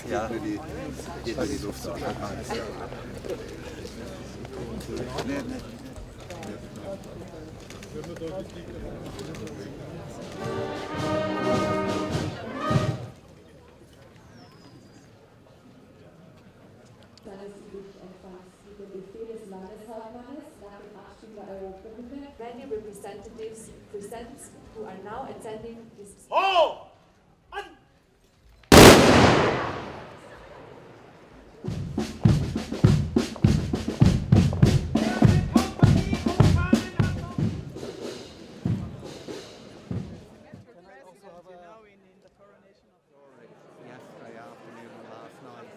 Ja, geht nur die Luft so. Many representatives present who are now attending this. Oh! Yesterday afternoon and last night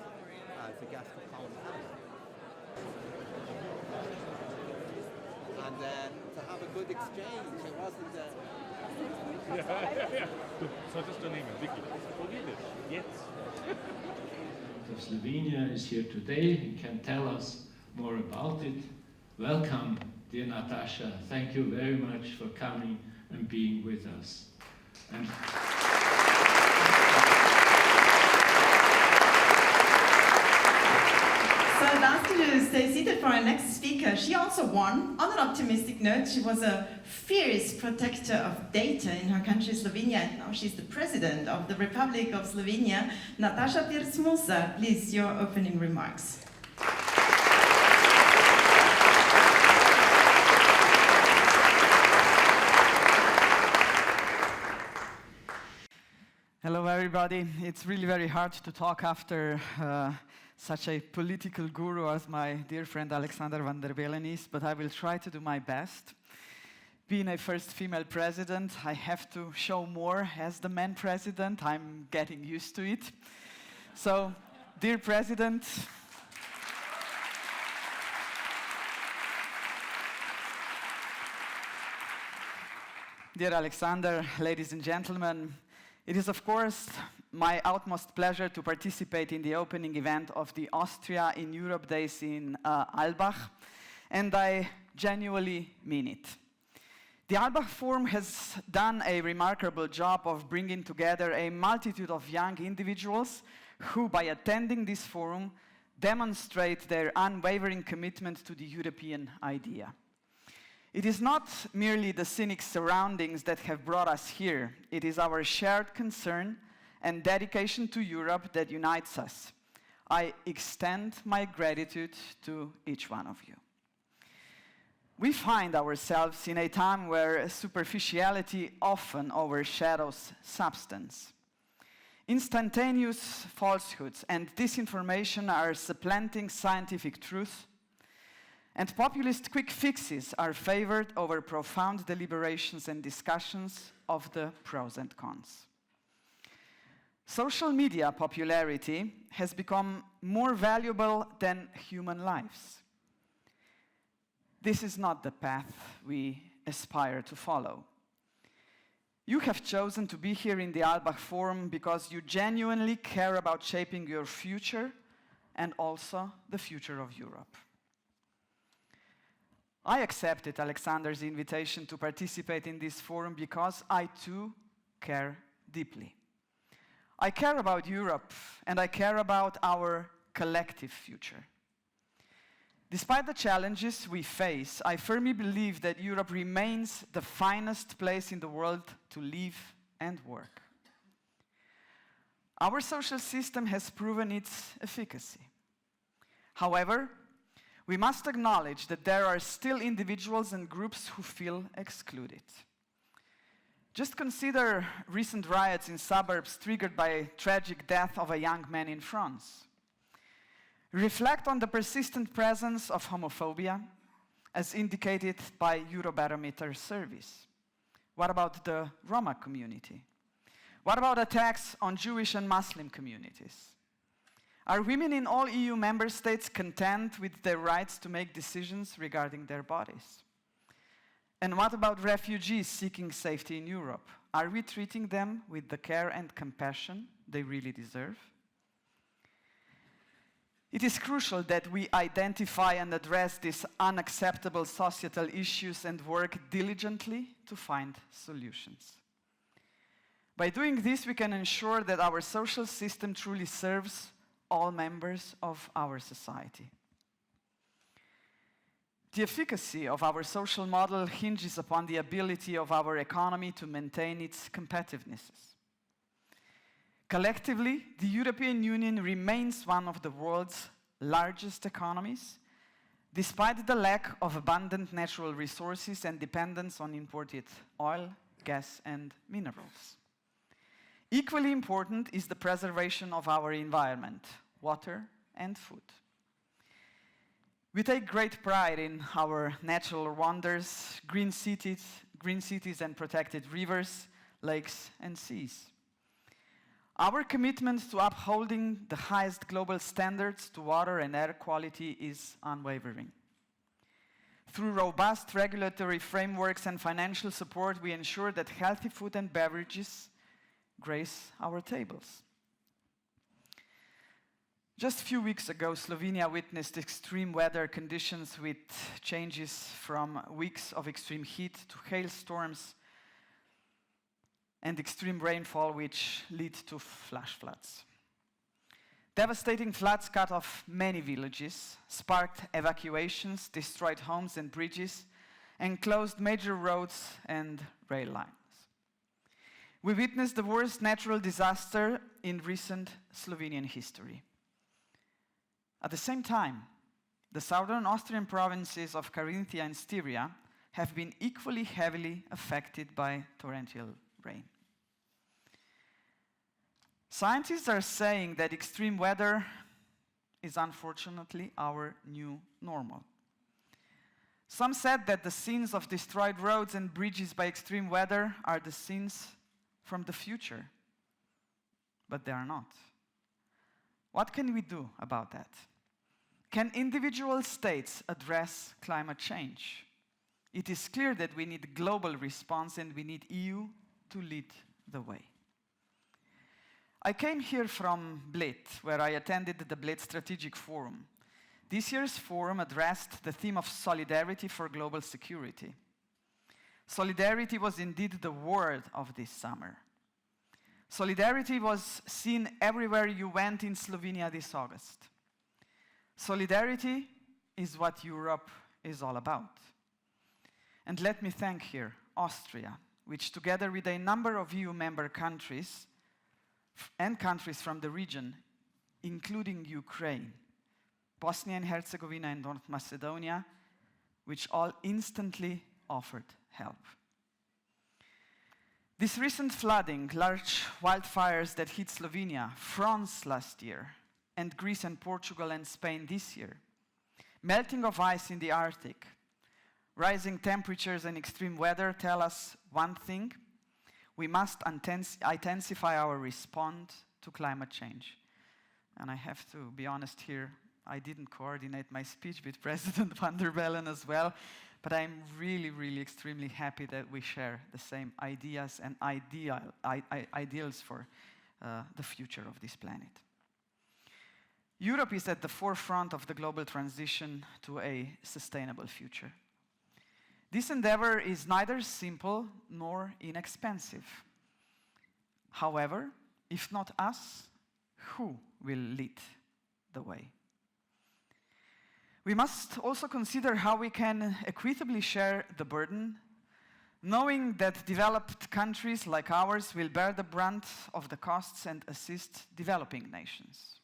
as a guest of Colin House. And to have a good exchange, it wasn't Yeah. So just a name, Vicky. Forgive it. Yes. Slovenia is here today. He can tell us more about it. Welcome, dear Natasha. Thank you very much for coming and being with us. And So I'd ask you to stay seated for our next speaker. She also won. On an optimistic note, she was a fierce protector of data in her country, Slovenia, and now she's the president of the Republic of Slovenia. Aleša Pirc Musar, please, your opening remarks. Hello everybody. It's really very hard to talk after such a political guru as my dear friend Alexandra Van der Bellna is, but I will try to do my best. Being a first female president, I have to show more as the man president. I'm getting used to it. So, dear President, dear Alexander, ladies and gentlemen, it is, of course, my utmost pleasure to participate in the opening event of the Austria in Europe Days in Alpbach, and I genuinely mean it. The Alpbach Forum has done a remarkable job of bringing together a multitude of young individuals who, by attending this forum, demonstrate their unwavering commitment to the European idea. It is not merely the scenic surroundings that have brought us here. It is our shared concern and dedication to Europe that unites us. I extend my gratitude to each one of you. We find ourselves in a time where superficiality often overshadows substance. Instantaneous falsehoods and disinformation are supplanting scientific truth, and populist quick fixes are favored over profound deliberations and discussions of the pros and cons. Social media popularity has become more valuable than human lives. This is not the path we aspire to follow. You have chosen to be here in the Alpbach Forum because you genuinely care about shaping your future and also the future of Europe. I accepted Alexander's invitation to participate in this forum because I too care deeply. I care about Europe and I care about our collective future. Despite the challenges we face, I firmly believe that Europe remains the finest place in the world to live and work. Our social system has proven its efficacy. However, we must acknowledge that there are still individuals and groups who feel excluded. Just consider recent riots in suburbs triggered by a tragic death of a young man in France. Reflect on the persistent presence of homophobia, as indicated by Eurobarometer surveys. What about the Roma community? What about attacks on Jewish and Muslim communities? Are women in all EU member states content with their rights to make decisions regarding their bodies? And what about refugees seeking safety in Europe? Are we treating them with the care and compassion they really deserve? It is crucial that we identify and address these unacceptable societal issues and work diligently to find solutions. By doing this, we can ensure that our social system truly serves all members of our society. The efficacy of our social model hinges upon the ability of our economy to maintain its competitiveness. Collectively, the European Union remains one of the world's largest economies, despite the lack of abundant natural resources and dependence on imported oil, gas, and minerals. Equally important is the preservation of our environment, water and food. We take great pride in our natural wonders, green cities and protected rivers, lakes and seas. Our commitment to upholding the highest global standards to water and air quality is unwavering. Through robust regulatory frameworks and financial support, we ensure that healthy food and beverages grace our tables. Just a few weeks ago, Slovenia witnessed extreme weather conditions with changes from weeks of extreme heat to hailstorms and extreme rainfall, which lead to flash floods. Devastating floods cut off many villages, sparked evacuations, destroyed homes and bridges, and closed major roads and rail lines. We witnessed the worst natural disaster in recent Slovenian history. At the same time, the southern Austrian provinces of Carinthia and Styria have been equally heavily affected by torrential rain. Scientists are saying that extreme weather is unfortunately our new normal. Some said that the scenes of destroyed roads and bridges by extreme weather are the scenes from the future, but they are not. What can we do about that? Can individual states address climate change? It is clear that we need a global response and we need EU to lead the way. I came here from Bled, where I attended the Bled Strategic Forum. This year's forum addressed the theme of solidarity for global security. Solidarity was indeed the word of this summer. Solidarity was seen everywhere you went in Slovenia this August. Solidarity is what Europe is all about. And let me thank here Austria, which together with a number of EU member countries and countries from the region, including Ukraine, Bosnia and Herzegovina and North Macedonia, which all instantly offered help. This recent flooding, large wildfires that hit Slovenia, France last year, and Greece and Portugal and Spain this year, melting of ice in the Arctic, rising temperatures and extreme weather tell us one thing: we must intensify our response to climate change. And I have to be honest here, I didn't coordinate my speech with President Van der Bellna as well, but I'm really extremely happy that we share the same ideas and ideals for the future of this planet. Europe is at the forefront of the global transition to a sustainable future. This endeavor is neither simple nor inexpensive. However, if not us, who will lead the way? We must also consider how we can equitably share the burden, knowing that developed countries like ours will bear the brunt of the costs and assist developing nations.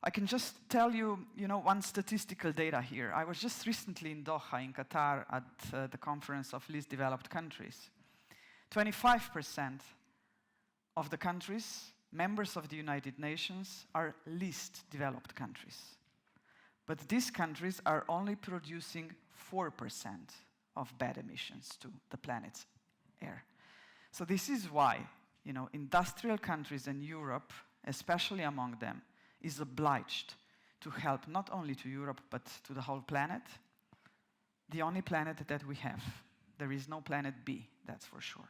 I can just tell you, one statistical data here. I was just recently in Doha, in Qatar, at the conference of least developed countries. 25% of the countries, members of the United Nations, are least developed countries. But these countries are only producing 4% of bad emissions to the planet's air. So this is why, industrial countries in Europe, especially among them, is obliged to help not only to Europe, but to the whole planet, the only planet that we have. There is no planet B, that's for sure.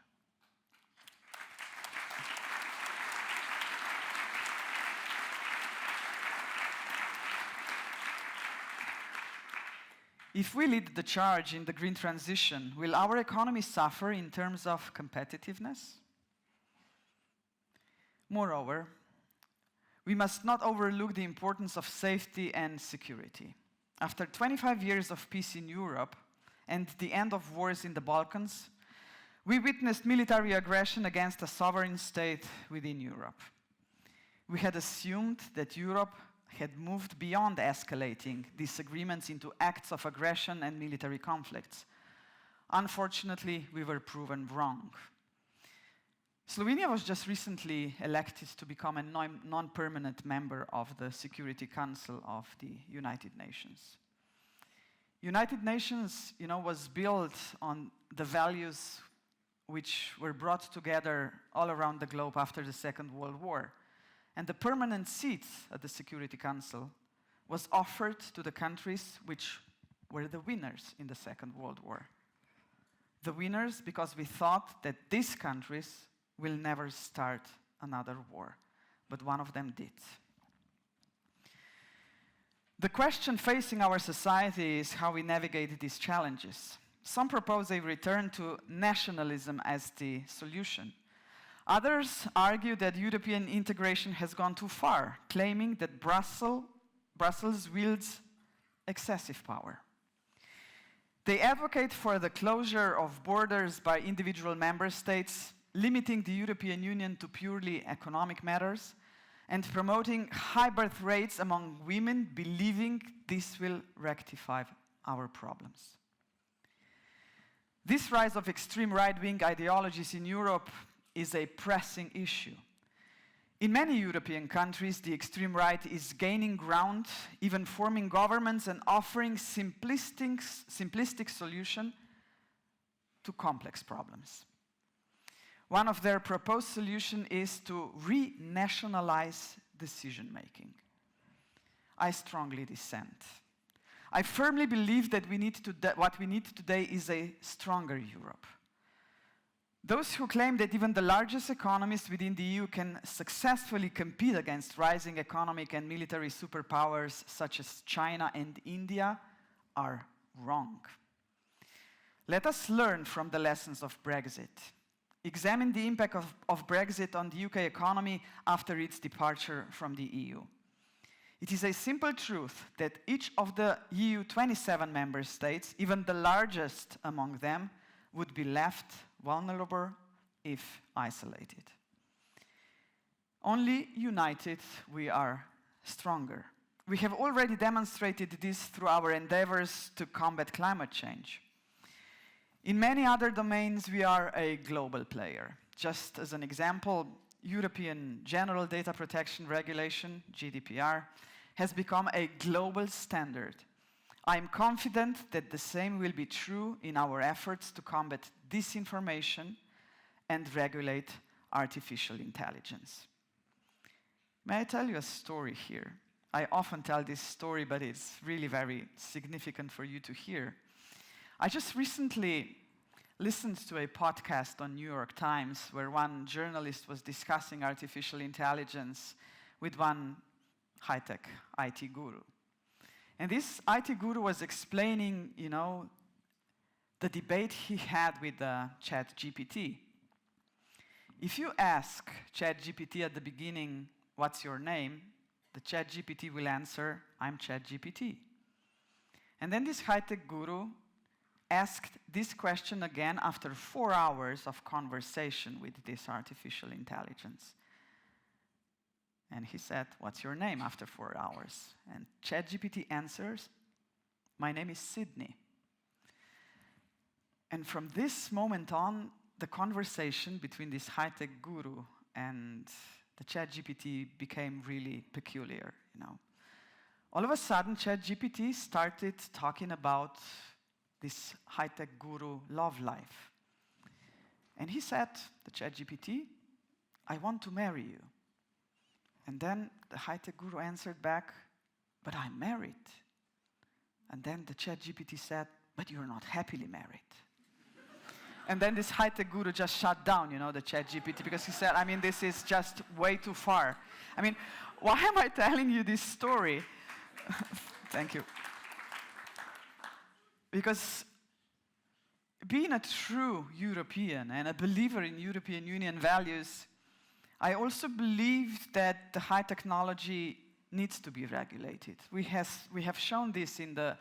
If we lead the charge in the green transition, will our economy suffer in terms of competitiveness? Moreover, we must not overlook the importance of safety and security. After 25 years of peace in Europe and the end of wars in the Balkans, we witnessed military aggression against a sovereign state within Europe. We had assumed that Europe had moved beyond escalating disagreements into acts of aggression and military conflicts. Unfortunately, we were proven wrong. Slovenia was just recently elected to become a non-permanent member of the Security Council of the United Nations. United Nations, was built on the values which were brought together all around the globe after the Second World War. And the permanent seat at the Security Council was offered to the countries which were the winners in the Second World War. The winners because we thought that these countries will never start another war, but one of them did. The question facing our society is how we navigate these challenges. Some propose a return to nationalism as the solution. Others argue that European integration has gone too far, claiming that Brussels wields excessive power. They advocate for the closure of borders by individual member states, limiting the European Union to purely economic matters, and promoting high birth rates among women, believing this will rectify our problems. This rise of extreme right-wing ideologies in Europe is a pressing issue. In many European countries, the extreme right is gaining ground, even forming governments and offering simplistic solutions to complex problems. One of their proposed solutions is to renationalize decision-making. I strongly dissent. I firmly believe that what we need today is a stronger Europe. Those who claim that even the largest economies within the EU can successfully compete against rising economic and military superpowers such as China and India are wrong. Let us learn from the lessons of Brexit. Examine the impact of Brexit on the UK economy after its departure from the EU. It is a simple truth that each of the EU 27 member states, even the largest among them, would be left vulnerable if isolated. Only united, we are stronger. We have already demonstrated this through our endeavors to combat climate change. In many other domains, we are a global player. Just as an example, European General Data Protection Regulation, GDPR, has become a global standard. I am confident that the same will be true in our efforts to combat disinformation and regulate artificial intelligence. May I tell you a story here? I often tell this story, but it's really very significant for you to hear. I just recently listened to a podcast on New York Times where one journalist was discussing artificial intelligence with one high-tech IT guru. And this IT guru was explaining, the debate he had with ChatGPT. If you ask ChatGPT at the beginning, what's your name? The ChatGPT will answer, I'm ChatGPT. And then this high-tech guru asked this question again after 4 hours of conversation with this artificial intelligence. And he said, what's your name after 4 hours? And ChatGPT answers, my name is Sydney. And from this moment on, the conversation between this high-tech guru and the ChatGPT became really peculiar, All of a sudden, ChatGPT started talking about this high-tech guru love life. And he said, the ChatGPT, I want to marry you. And then the high-tech guru answered back, but I'm married. And then the ChatGPT said, but you're not happily married. And then this high-tech guru just shut down, the ChatGPT, because he said, this is just way too far. Why am I telling you this story? Thank you. Because being a true European and a believer in European Union values, I also believe that the high technology needs to be regulated. We have shown this in the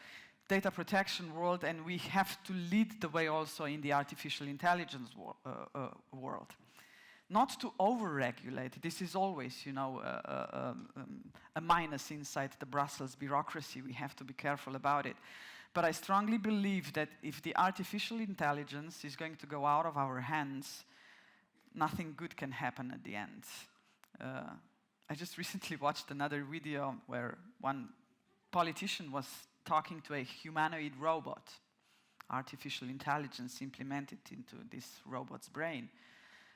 data protection world, and we have to lead the way also in the artificial intelligence world. Not to over-regulate. This is always, you know, a minus inside the Brussels bureaucracy. We have to be careful about it. But I strongly believe that if the artificial intelligence is going to go out of our hands, nothing good can happen at the end. I just recently watched another video where one politician was talking to a humanoid robot, artificial intelligence implemented into this robot's brain.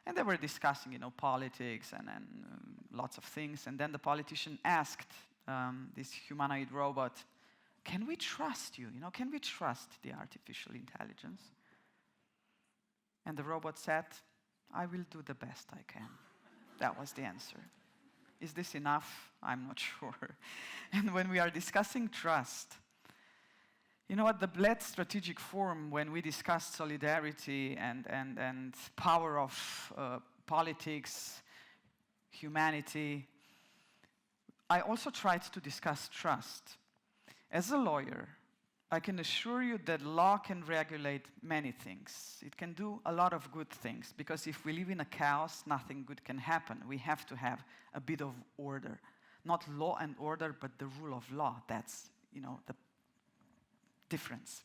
And they were discussing, you know, politics and lots of things. And then the politician asked this humanoid robot, can we trust you? You know, can we trust the artificial intelligence? And the robot said, I will do the best I can. That was the answer. Is this enough? I'm not sure. And when we are discussing trust, you know, at the Bled Strategic Forum, when we discussed solidarity and power of politics, humanity, I also tried to discuss trust. As a lawyer, I can assure you that law can regulate many things. It can do a lot of good things, because if we live in a chaos, nothing good can happen. We have to have a bit of order. Not law and order, but the rule of law. That's, you know, the difference.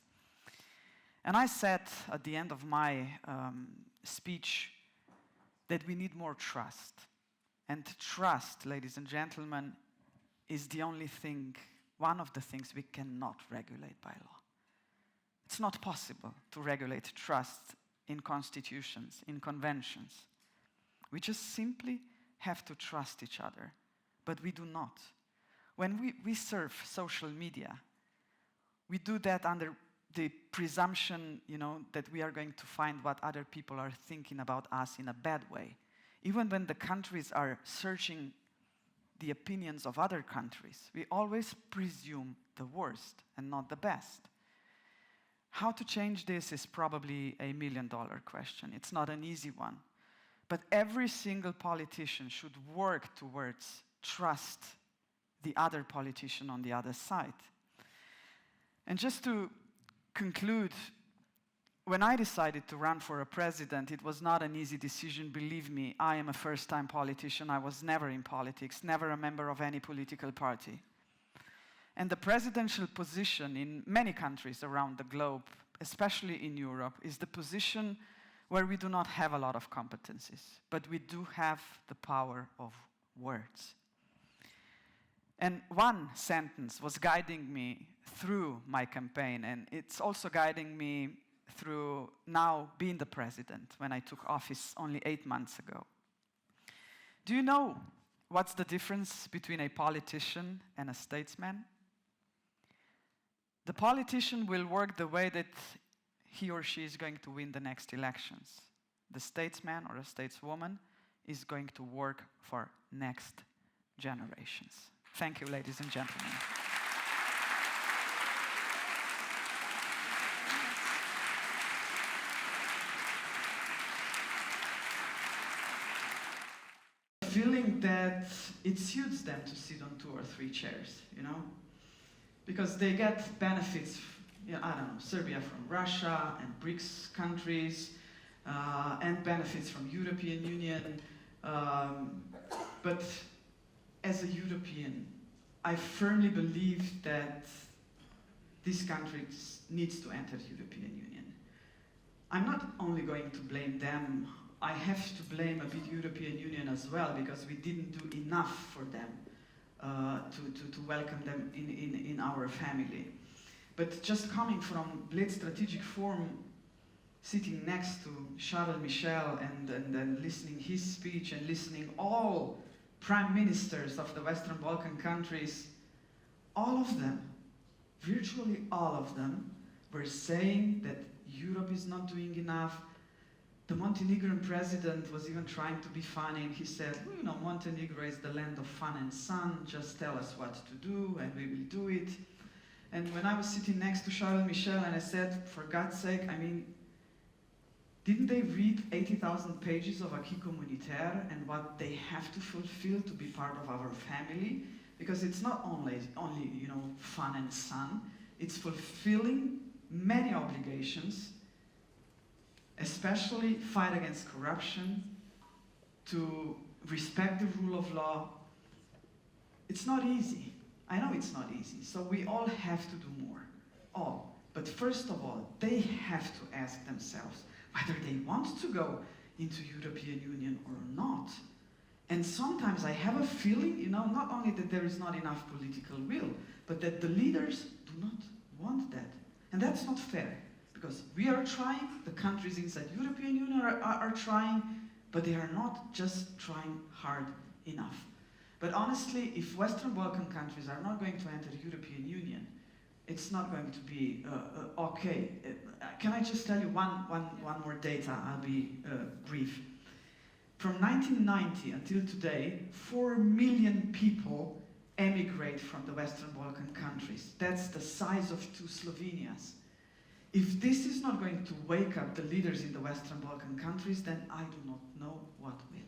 And I said at the end of my speech that we need more trust. And trust, ladies and gentlemen, is the only thing, one of the things we cannot regulate by law. It's not possible to regulate trust in constitutions, in conventions. We just simply have to trust each other, but we do not. When we surf social media, we do that under the presumption, you know, that we are going to find what other people are thinking about us in a bad way. Even when the countries are searching the opinions of other countries, we always presume the worst and not the best. How to change this is probably a $1 million question. It's not an easy one. But every single politician should work towards trust the other politician on the other side. And just to conclude, when I decided to run for a president, it was not an easy decision. Believe me, I am a first-time politician. I was never in politics, never a member of any political party. And the presidential position in many countries around the globe, especially in Europe, is the position where we do not have a lot of competencies, but we do have the power of words. And one sentence was guiding me through my campaign, and it's also guiding me through now being the president when I took office only 8 months ago. Do you know what's the difference between a politician and a statesman? The politician will work the way that he or she is going to win the next elections. The statesman or a stateswoman is going to work for next generations. Thank you, ladies and gentlemen. Feeling that it suits them to sit on 2 or 3 chairs, you know? Because they get benefits, I don't know, Serbia from Russia and BRICS countries, and benefits from European Union. But as a European, I firmly believe that this country needs to enter the European Union. I'm not only going to blame them, I have to blame a bit European Union as well, because we didn't do enough for them to welcome them in our family. But just coming from Bled Strategic Forum, sitting next to Charles Michel and listening his speech and listening all prime ministers of the Western Balkan countries, all of them, virtually all of them, were saying that Europe is not doing enough. The Montenegrin president was even trying to be funny, and he said, well, you know, Montenegro is the land of fun and sun, just tell us what to do and we will do it. And when I was sitting next to Charles Michel and I said, for God's sake, I mean, Didn't they read 80,000 pages of acquis communautaire and what they have to fulfill to be part of our family? Because it's not only you know, fun and sun, it's fulfilling many obligations, especially fight against corruption, to respect the rule of law. It's not easy. I know it's not easy, so we all have to do more, all. But first of all, they have to ask themselves whether they want to go into European Union or not. And sometimes I have a feeling, you know, not only that there is not enough political will, but that the leaders do not want that. And that's not fair, because we are trying, the countries inside European Union are trying, but they are not just trying hard enough. But honestly, if Western Balkan countries are not going to enter the European Union, it's not going to be okay. Can I just tell you one more data? I'll be brief. From 1990 until today, 4 million people emigrate from the Western Balkan countries. That's the size of 2 Slovenias. If this is not going to wake up the leaders in the Western Balkan countries, then I do not know what will.